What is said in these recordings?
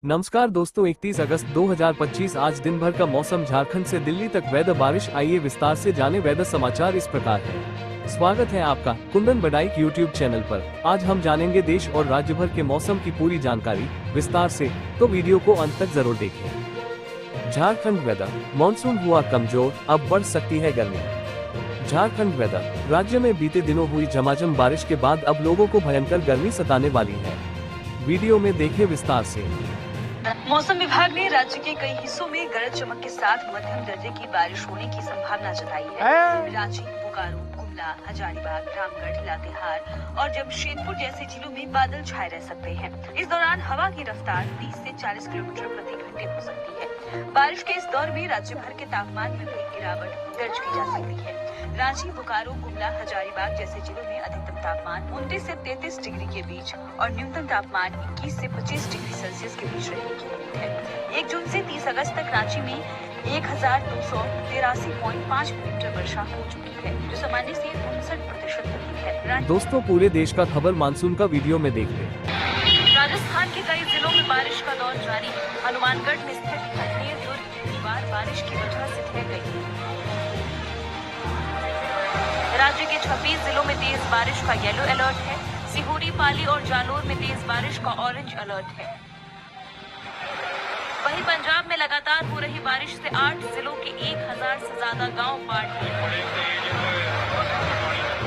नमस्कार दोस्तों, 31 अगस्त 2025 आज दिन भर का मौसम झारखंड से दिल्ली तक वेदर बारिश। आइए विस्तार से जाने वेदर समाचार इस प्रकार है। स्वागत है आपका कुंदन बडाइक यूट्यूब चैनल पर। आज हम जानेंगे देश और राज्य भर के मौसम की पूरी जानकारी विस्तार से, तो वीडियो को अंत तक जरूर देखें। झारखंड वेदर, मानसून हुआ कमजोर, अब बढ़ सकती है गर्मी। झारखंड वेदर, राज्य में बीते दिनों हुई झमाझम बारिश के बाद अब लोगों को भयंकर गर्मी सताने वाली है। वीडियो में देखें विस्तार से। मौसम विभाग ने राज्य के कई हिस्सों में गरज चमक के साथ मध्यम दर्जे की बारिश होने की संभावना जताई है। रांची, बोकारो, गुमला, हजारीबाग, रामगढ़, लातेहार और जमशेदपुर जैसे जिलों में बादल छाए रह सकते हैं। इस दौरान हवा की रफ्तार 30 से 40 किलोमीटर प्रति घंटे हो सकती है। बारिश के इस दौर में राज्य भर के तापमान में भी गिरावट दर्ज की जा सकती है। रांची, बोकारो, गुमला, हजारीबाग जैसे जिलों में अधिकतम तापमान 29 से 33 डिग्री के बीच और न्यूनतम तापमान 21 से 25 डिग्री सेल्सियस के बीच रहने की उम्मीद है। 1 जून से 30 अगस्त तक रांची में 1283.5 मिलीमीटर वर्षा हो चुकी है, जो सामान्य से 59% अधिक है। दोस्तों, पूरे देश का खबर मानसून का वीडियो में देख लें। राजस्थान के कई जिलों में बारिश का दौर जारी है। हनुमानगढ़ में स्थित अजमेर दुर्ग दीवार बारिश की वजह से ढह गई। राज्य के 26 जिलों में तेज बारिश का येलो अलर्ट है। सिहोरी, पाली और जालोर में तेज बारिश का ऑरेंज अलर्ट है। वहीं पंजाब में लगातार हो रही बारिश से 8 जिलों के 1000 से ज्यादा गांव बाढ़ में।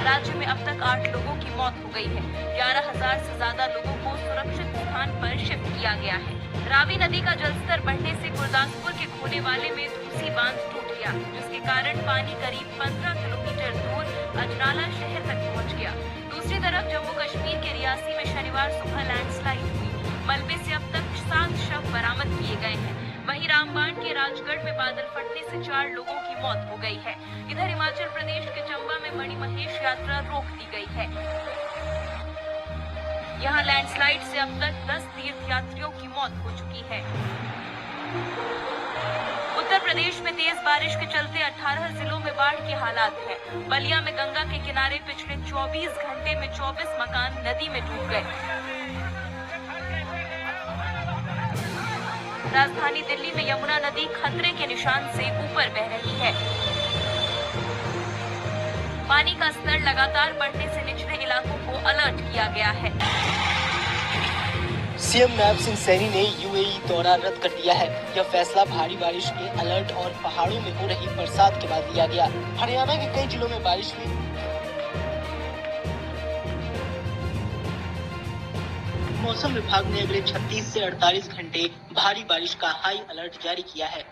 राज्य में अब तक 8 लोगों की मौत हो गई है। 11,000 से ज्यादा लोगों को सुरक्षित स्थान पर शिफ्ट किया गया है। रावी नदी का जलस्तर बढ़ने से गुरदासपुर के खोने वाले में दूसरी बांध टूट गया, जिसके कारण पानी करीब 15 किलोमीटर दूर अजनाला शहर तक पहुंच गया। दूसरी तरफ जम्मू कश्मीर के रियासी में शनिवार सुबह लैंडस्लाइड हुई। मलबे से अब तक 7 शव बरामद किए गए हैं। वहीं रामबाण के राजगढ़ में बादल फटने से 4 लोगों की मौत हो गई है। इधर हिमाचल प्रदेश के चंबा में मणिमहेश यात्रा रोक दी गई है। यहाँ लैंडस्लाइड से अब तक 10 तीर्थयात्रियों की मौत हो चुकी है। उत्तर प्रदेश में तेज बारिश के चलते 18 जिलों में बाढ़ के हालात हैं। बलिया में गंगा के किनारे पिछले 24 घंटे में 24 मकान नदी में डूब गए। राजधानी दिल्ली में यमुना नदी खतरे के निशान से ऊपर बह रही है। पानी का स्तर लगातार बढ़ने से निचले इलाकों को अलर्ट किया गया है। सीएम नैब सिंह सैनी ने यूएई दौरा रद्द कर दिया है। यह फैसला भारी बारिश के अलर्ट और पहाड़ों में हो रही बरसात के बाद लिया गया। हरियाणा के कई जिलों में बारिश हुई। मौसम विभाग ने अगले 36 से 48 घंटे भारी बारिश का हाई अलर्ट जारी किया है।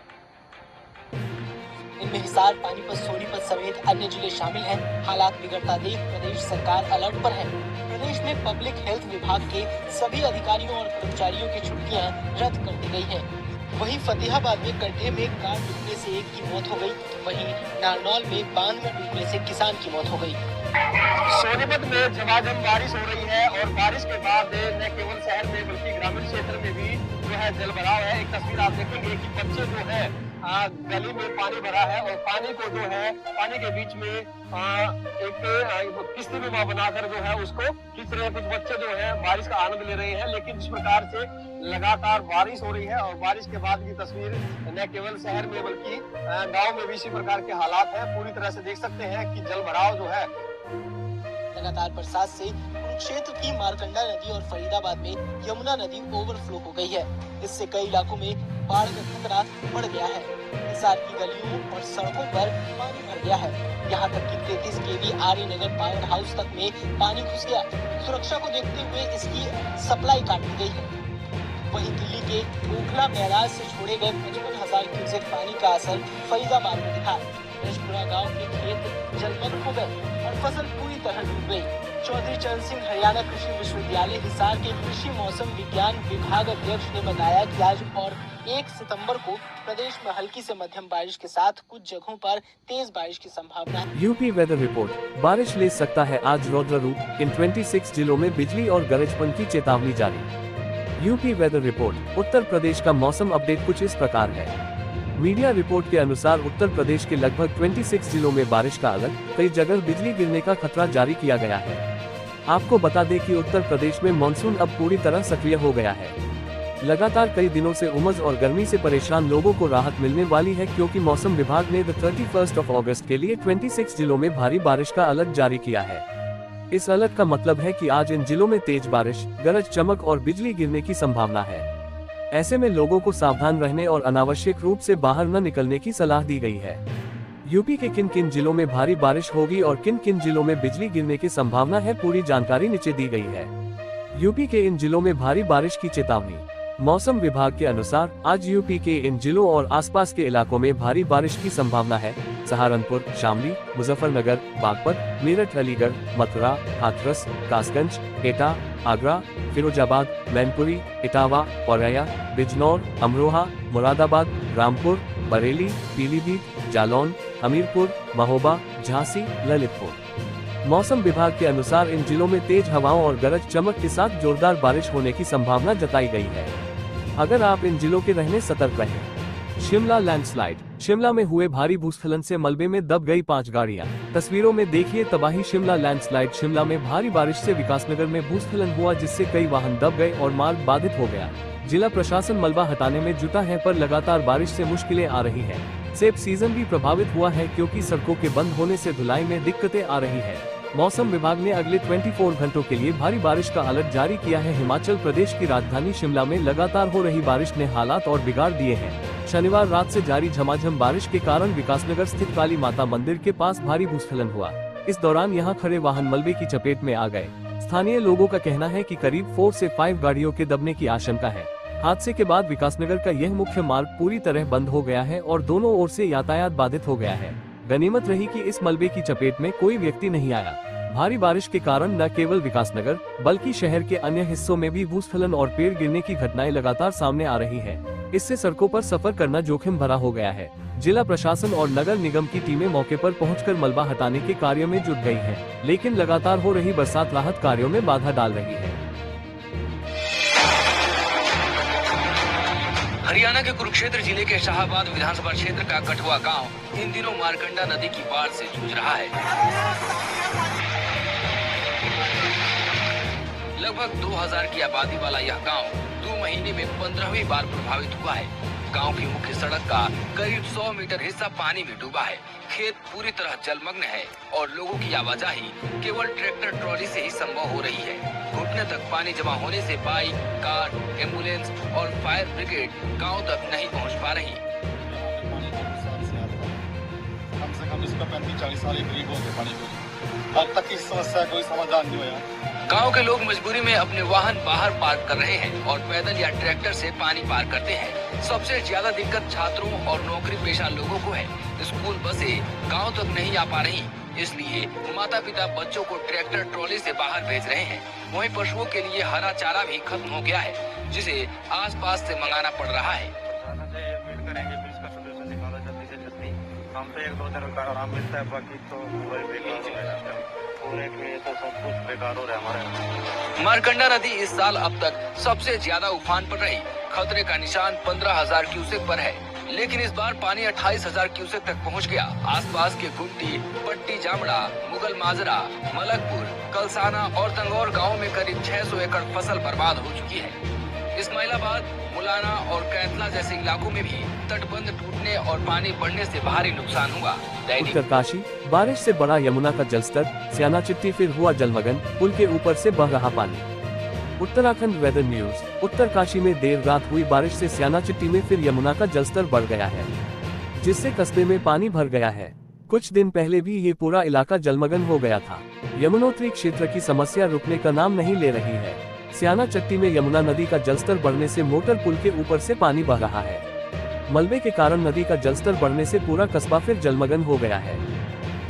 इनमें हिसार, पानीपत, सोनीपत समेत अन्य जिले शामिल हैं। हालात बिगड़ता देख प्रदेश सरकार अलर्ट पर है। प्रदेश में पब्लिक हेल्थ विभाग के सभी अधिकारियों और कर्मचारियों की छुट्टियां रद्द कर दी गई हैं। वहीं फतेहाबाद में गड्ढे में कार डूबने से एक की मौत हो गई। वहीं नारनौल में बांध में डूबने से किसान की मौत हो गई। सोनीपत में झमाझम बारिश हो रही है और बारिश के बाद न केवल शहर में बल्कि ग्रामीण क्षेत्र में भी जो है जल भराव है। एक तस्वीर आप देखेंगे कि बच्चे जो है गली में पानी भरा है और पानी को जो है पानी के बीच में एक किस्ती में बनाकर जो है उसको खींच रहे हैं। कुछ बच्चे जो है बारिश का आनंद ले रहे हैं। लेकिन जिस प्रकार से लगातार बारिश हो रही है और बारिश के बाद की तस्वीर न केवल शहर में बल्कि गांव में भी इसी प्रकार के हालात है। पूरी तरह से देख सकते हैं कि जल भराव जो है। लगातार बरसात से कुरुक्षेत्र की मारकंडा नदी और फरीदाबाद में यमुना नदी ओवरफ्लो हो गई है। इससे कई इलाकों में बाढ़ का खतरा बढ़ गया है। हिसार की गलियों और सड़कों पर पानी भर गया है। यहाँ तक कि 33 केवी आर्य नगर पावर हाउस तक में पानी घुस गया। सुरक्षा को देखते हुए इसकी सप्लाई काट दी गई है। वहीं दिल्ली के ओखला बैराज से छोड़े गए 55,000 क्यूसेक पानी का असर फरीदाबाद में दिखा। रजपुरा गांव के खेत जलमग्न हो गए और फसल पूरी तरह डूब गई। चौधरी चरण सिंह हरियाणा कृषि विश्वविद्यालय हिसार के कृषि मौसम विज्ञान विभाग अध्यक्ष ने बताया कि आज और 1 सितंबर को प्रदेश में हल्की से मध्यम बारिश के साथ कुछ जगहों पर तेज बारिश की संभावना है। यूपी वेदर रिपोर्ट, बारिश ले सकता है आज रौद्र रूप। इन 26 जिलों में बिजली और गरजपन की चेतावनी जारी। UP weather report, Uttar Pradesh का मौसम अपडेट कुछ इस प्रकार है। मीडिया रिपोर्ट के अनुसार उत्तर प्रदेश के लगभग 26 जिलों में बारिश का अलर्ट, कई जगह बिजली गिरने का खतरा जारी किया गया है। आपको बता दें कि उत्तर प्रदेश में मानसून अब पूरी तरह सक्रिय हो गया है। लगातार कई दिनों से उमस और गर्मी से परेशान लोगों को राहत मिलने वाली है, क्योंकि मौसम विभाग ने 31 अगस्त के लिए 26 जिलों में भारी बारिश का अलर्ट जारी किया है। इस अलर्ट का मतलब है कि आज इन जिलों में तेज बारिश, गरज चमक और बिजली गिरने की संभावना है। ऐसे में लोगों को सावधान रहने और अनावश्यक रूप से बाहर न निकलने की सलाह दी गई है। यूपी के किन किन जिलों में भारी बारिश होगी और किन किन जिलों में बिजली गिरने की संभावना है, पूरी जानकारी नीचे दी गई है। यूपी के इन जिलों में भारी बारिश की चेतावनी। मौसम विभाग के अनुसार आज यूपी के इन जिलों और आसपास के इलाकों में भारी बारिश की संभावना है। सहारनपुर, शामली, मुजफ्फरनगर, बागपत, मेरठ, अलीगढ़, मथुरा, हाथरस, कासगंज, एटा, आगरा, फिरोजाबाद, मैनपुरी, इटावा, औरैया, बिजनौर, अमरोहा, मुरादाबाद, रामपुर, बरेली, पीलीभीत, जालौन, हमीरपुर, महोबा, झांसी, ललितपुर। मौसम विभाग के अनुसार इन जिलों में तेज हवाओं और गरज चमक के साथ जोरदार बारिश होने की संभावना जताई गई है। अगर आप इन जिलों के रहने सतर्क रहें। शिमला लैंडस्लाइड। शिमला में हुए भारी भूस्खलन से मलबे में दब गई 5 गाड़ियां। तस्वीरों में देखिए तबाही। शिमला लैंडस्लाइड। शिमला में भारी बारिश से विकासनगर में भूस्खलन हुआ, जिससे कई वाहन दब गए और मार्ग बाधित हो गया। जिला प्रशासन मलबा हटाने में जुटा है, पर लगातार बारिश से मुश्किलें आ रही है। सेब सीजन भी प्रभावित हुआ है, क्योंकि सड़कों के बंद होने से धुलाई में दिक्कतें आ रही है। मौसम विभाग ने अगले 24 घंटों के लिए भारी बारिश का अलर्ट जारी किया है। हिमाचल प्रदेश की राजधानी शिमला में लगातार हो रही बारिश ने हालात और बिगाड़ दिए हैं। शनिवार रात से जारी झमाझम बारिश के कारण विकासनगर स्थित काली माता मंदिर के पास भारी भूस्खलन हुआ। इस दौरान यहां खड़े वाहन मलबे की चपेट में आ गए। स्थानीय लोगों का कहना है कि करीब 4 से 5 गाड़ियों के दबने की आशंका है। हादसे के बाद विकासनगर का यह मुख्य मार्ग पूरी तरह बंद हो गया है और दोनों ओर से यातायात बाधित हो गया है। गनीमत रही कि इस मलबे की चपेट में कोई व्यक्ति नहीं आया। भारी बारिश के कारण न केवल विकासनगर बल्कि शहर के अन्य हिस्सों में भी भूस्खलन और पेड़ गिरने की घटनाएं लगातार सामने आ रही है। इससे सड़कों पर सफर करना जोखिम भरा हो गया है। जिला प्रशासन और नगर निगम की टीमें मौके पर पहुंचकर मलबा हटाने के कार्य में जुट गई हैं, लेकिन लगातार हो रही बरसात राहत कार्यों में बाधा डाल रही है। हरियाणा के कुरुक्षेत्र जिले के शाहबाद विधानसभा क्षेत्र का कठुआ गांव इन दिनों मारकंडा नदी की बाढ़ से जूझ रहा है। लगभग 2000 की आबादी वाला यह गांव 2 महीने में 15वीं बार प्रभावित हुआ है। गांव की मुख्य सड़क का करीब 100 मीटर हिस्सा पानी में डूबा है। खेत पूरी तरह जलमग्न है और लोगों की आवाजाही केवल ट्रैक्टर ट्रॉली से ही संभव हो रही है। घुटने तक पानी जमा होने से बाइक, कार, एम्बुलेंस और फायर ब्रिगेड गांव तक नहीं पहुंच पा रही। कम से कम इसका 35-40 साल करीब हो गए पानी को। अब तक इस समस्या कोई समाधान नहीं हुआ। गांव के लोग मजबूरी में अपने वाहन बाहर पार्क कर रहे हैं और पैदल या ट्रैक्टर से पानी पार करते हैं। सबसे ज्यादा दिक्कत छात्रों और नौकरी पेशा लोगों को है। स्कूल बसें गांव तक नहीं आ पा रही, इसलिए माता पिता बच्चों को ट्रैक्टर ट्रॉली से बाहर भेज रहे हैं। वहीं पशुओं के लिए हरा चारा भी खत्म हो गया है, जिसे आसपास से मंगाना पड़ रहा है। हम पे 1-2 दिन का आराम मिलता है, बाकी तो पूरा बेकार हो जाता है। पूरे के तो सब कुछ बेकार हो रहा है हमारे। मारकंडा नदी इस साल अब तक सबसे ज्यादा उफान पर रही। खतरे का निशान 15,000 क्यूसेक पर है, लेकिन इस बार पानी 28,000 क्यूसेक तक पहुंच गया। आसपास के गुंटी, पट्टी जामड़ा, मुगल माजरा, मलकपुर, कलसाना और तंगौर गाँव में करीब 600 एकड़ फसल बर्बाद हो चुकी है। इस्माइलाबाद, मुलाना और कैथला जैसे इलाकों में भी तटबंध टूटने और पानी बढ़ने से भारी नुकसान हुआ। उत्तरकाशी। बारिश से बढ़ा यमुना का जलस्तर, स्याना चिट्टी फिर हुआ जलमग्न, पुल के ऊपर से बह रहा पानी। Uttarakhand weather news. उत्तरकाशी में देर रात हुई बारिश से स्याना चिट्टी में फिर यमुना का जलस्तर बढ़ गया है, जिससे कस्बे में पानी भर गया है। कुछ दिन पहले भी ये पूरा इलाका जलमग्न हो गया था। यमुनोत्री क्षेत्र की समस्या रुकने का नाम नहीं ले रही है। स्याना चट्टी में यमुना नदी का जलस्तर बढ़ने से मोटर पुल के ऊपर से पानी बह रहा है। मलबे के कारण नदी का जलस्तर बढ़ने से पूरा कस्बा फिर जलमग्न हो गया है।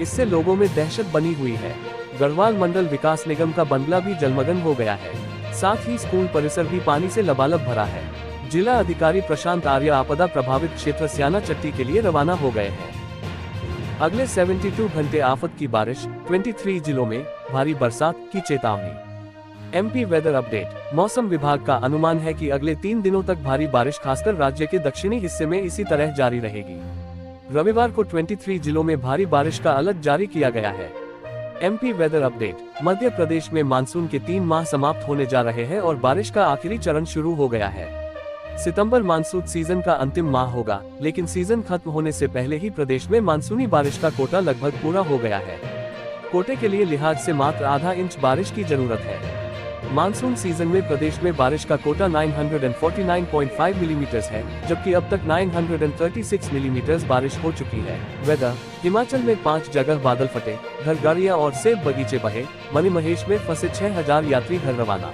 इससे लोगों में दहशत बनी हुई है। गढ़वाल मंडल विकास निगम का बंगला भी जलमग्न हो गया है। साथ ही स्कूल परिसर भी पानी से लबालब भरा है। जिला अधिकारी प्रशांत आर्य आपदा प्रभावित क्षेत्र स्याना चट्टी के लिए रवाना हो गए हैं। अगले 72 घंटे आफत की बारिश, 23 जिलों में भारी बरसात की चेतावनी। MP weather update. मौसम विभाग का अनुमान है कि अगले 3 दिनों तक भारी बारिश खासकर राज्य के दक्षिणी हिस्से में इसी तरह जारी रहेगी। रविवार को 23 जिलों में भारी बारिश का अलर्ट जारी किया गया है। MP weather update. Madhya Pradesh में मानसून के 3 माह समाप्त होने जा रहे हैं और बारिश का आखिरी चरण शुरू हो गया है। सितंबर मानसून सीजन का अंतिम माह होगा, लेकिन सीजन खत्म होने से पहले ही प्रदेश में मानसूनी बारिश का कोटा लगभग पूरा हो गया है। कोटे के लिए लिहाज से मात्र आधा इंच बारिश की जरूरत है। मानसून सीजन में प्रदेश में बारिश का कोटा 949.5 मिलीमीटर है, जबकि अब तक 936 मिलीमीटर बारिश हो चुकी है। वेदर: हिमाचल में 5 जगह बादल फटे, घर गाड़ियां और सेब बगीचे बहे, मणिमहेश में फंसे 6000 यात्री घर रवाना।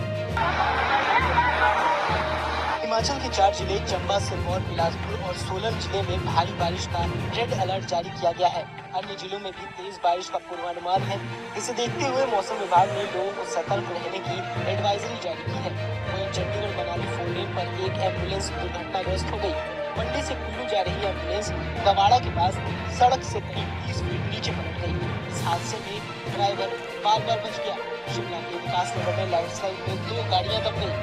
हिमाचल के 4 जिले चंबा, सिरमौर, बिलासपुर और सोलन जिले में भारी बारिश का रेड अलर्ट जारी किया गया है। अन्य जिलों में भी तेज बारिश का पूर्वानुमान है। इसे देखते हुए मौसम विभाग ने लोगों को सतर्क रहने की एडवाइजरी जारी की है। वहीं चंडीगढ़ मनाली 4 लेन पर एक एम्बुलेंस दुर्घटनाग्रस्त हो गई। मंडी से कुल्लू जा रही एम्बुलेंस गवाड़ा के पास सड़क से करीब 30 फीट नीचे पलट गई। इस हादसे में ड्राइवर बार बच गया। शिमला के विकास नगर में लैंडस्लाइड में 2 गाड़ियां दब गई।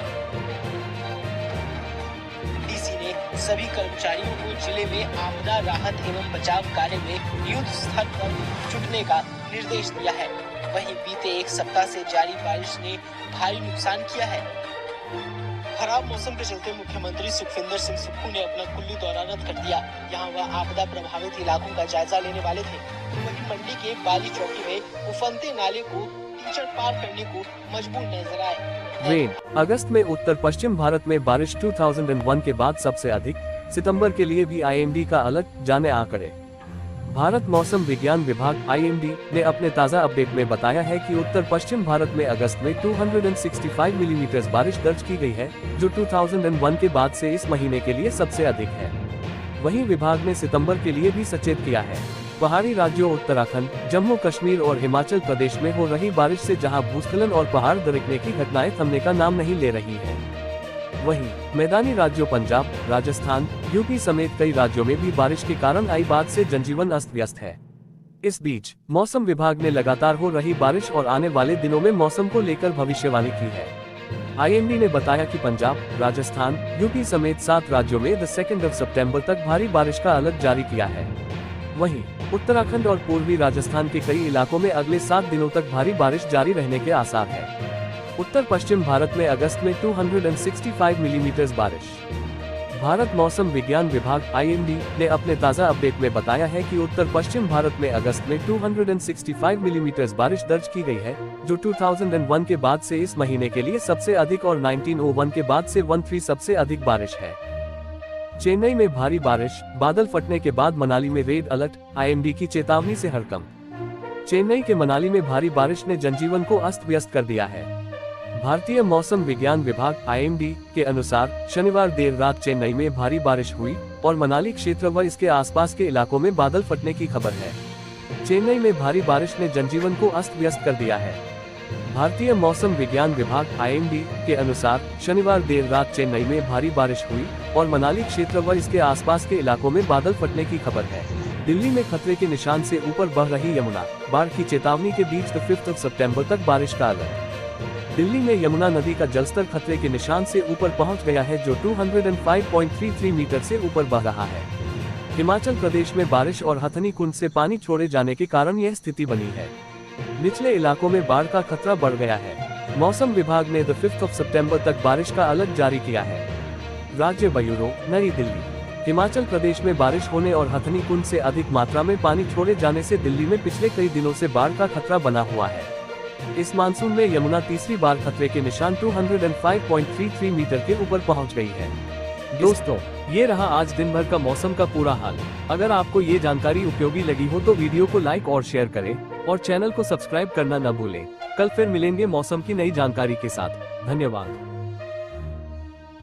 डीसी ने सभी कर्मचारियों को जिले में आपदा राहत एवं बचाव कार्य में युद्ध स्तर पर जुटने का निर्देश दिया है। वहीं बीते 1 सप्ताह से जारी बारिश ने भारी नुकसान किया है। खराब मौसम के चलते मुख्यमंत्री सुखविंदर सिंह सुक्खू ने अपना कुल्लू दौरा रद्द कर दिया। यहां वह आपदा प्रभावित इलाकों का जायजा लेने वाले थे। वहीं मंडी के बाली चौकी में उफनते नाले को कीचड़ पार करने को मजबूर नजर आए। रेन: अगस्त में उत्तर पश्चिम भारत में बारिश 2001 के बाद सबसे अधिक। सितंबर के लिए भी IMD का अलर्ट, जाने आंकड़े। भारत मौसम विज्ञान विभाग IMD ने अपने ताज़ा अपडेट में बताया है कि उत्तर पश्चिम भारत में अगस्त में 265 मिलीमीटर बारिश दर्ज की गई है, जो 2001 के बाद से इस महीने के लिए सबसे अधिक है। वहीं विभाग ने सितंबर के लिए भी सचेत किया है। पहाड़ी राज्यों उत्तराखंड, जम्मू कश्मीर और हिमाचल प्रदेश में हो रही बारिश से जहां भूस्खलन और पहाड़ दरकने की घटनाएं थमने का नाम नहीं ले रही हैं। वहीं मैदानी राज्यों पंजाब, राजस्थान, यूपी समेत कई राज्यों में भी बारिश के कारण आई बाढ़ से जनजीवन अस्त व्यस्त है। इस बीच मौसम विभाग ने लगातार हो रही बारिश और आने वाले दिनों में मौसम को लेकर भविष्यवाणी की है। IMD ने बताया कि पंजाब, राजस्थान, यूपी समेत 7 राज्यों में 2 सितंबर तक भारी बारिश का अलर्ट जारी किया है। वहीं उत्तराखंड और पूर्वी राजस्थान के कई इलाकों में अगले 7 दिनों तक भारी बारिश जारी रहने के आसार है। उत्तर पश्चिम भारत में अगस्त में 265 मिलीमीटर बारिश। भारत मौसम विज्ञान विभाग IMD ने अपने ताज़ा अपडेट में बताया है कि उत्तर पश्चिम भारत में अगस्त में 265 मिलीमीटर बारिश दर्ज की गई है, जो 2001 के बाद से इस महीने के लिए सबसे अधिक और 1901 के बाद से 13 सबसे अधिक बारिश है। चेन्नई में भारी बारिश, बादल फटने के बाद मनाली में रेड अलर्ट, IMD की चेतावनी से हड़कंप। चेन्नई के मनाली में भारी बारिश ने जनजीवन को अस्त व्यस्त कर दिया है। भारतीय मौसम विज्ञान विभाग IMD के अनुसार शनिवार देर रात चेन्नई में भारी बारिश हुई और मनाली क्षेत्र व इसके आसपास के इलाकों में बादल फटने की खबर है। चेन्नई में भारी बारिश ने जनजीवन को अस्त व्यस्त कर दिया है। भारतीय मौसम विज्ञान विभाग IMD के अनुसार शनिवार देर रात चेन्नई में भारी बारिश हुई और मनाली क्षेत्र व इसके आसपास के इलाकों में बादल फटने की खबर है। दिल्ली में खतरे के निशान से ऊपर बह रही यमुना, बाढ़ की चेतावनी के बीच 5 सितंबर तक बारिश का अलर्ट। दिल्ली में यमुना नदी का जलस्तर खतरे के निशान से ऊपर पहुंच गया है, जो 205.33 मीटर से ऊपर बह रहा है। हिमाचल प्रदेश में बारिश और हथनी कुंड से पानी छोड़े जाने के कारण यह स्थिति बनी है। निचले इलाकों में बाढ़ का खतरा बढ़ गया है। मौसम विभाग ने 5 सितंबर तक बारिश का अलर्ट जारी किया है। राज्य ब्यूरो, नई दिल्ली। हिमाचल प्रदेश में बारिश होने और हथनी कुंड से अधिक मात्रा में पानी छोड़े जाने से दिल्ली में पिछले कई दिनों से बाढ़ का खतरा बना हुआ है। इस मानसून में यमुना तीसरी बार खतरे के निशान 205.33 मीटर के ऊपर पहुंच गई है। दोस्तों, ये रहा आज दिन भर का मौसम का पूरा हाल। अगर आपको ये जानकारी उपयोगी लगी हो तो वीडियो को लाइक और शेयर करें और चैनल को सब्सक्राइब करना न भूलें। कल फिर मिलेंगे मौसम की नई जानकारी के साथ। धन्यवाद।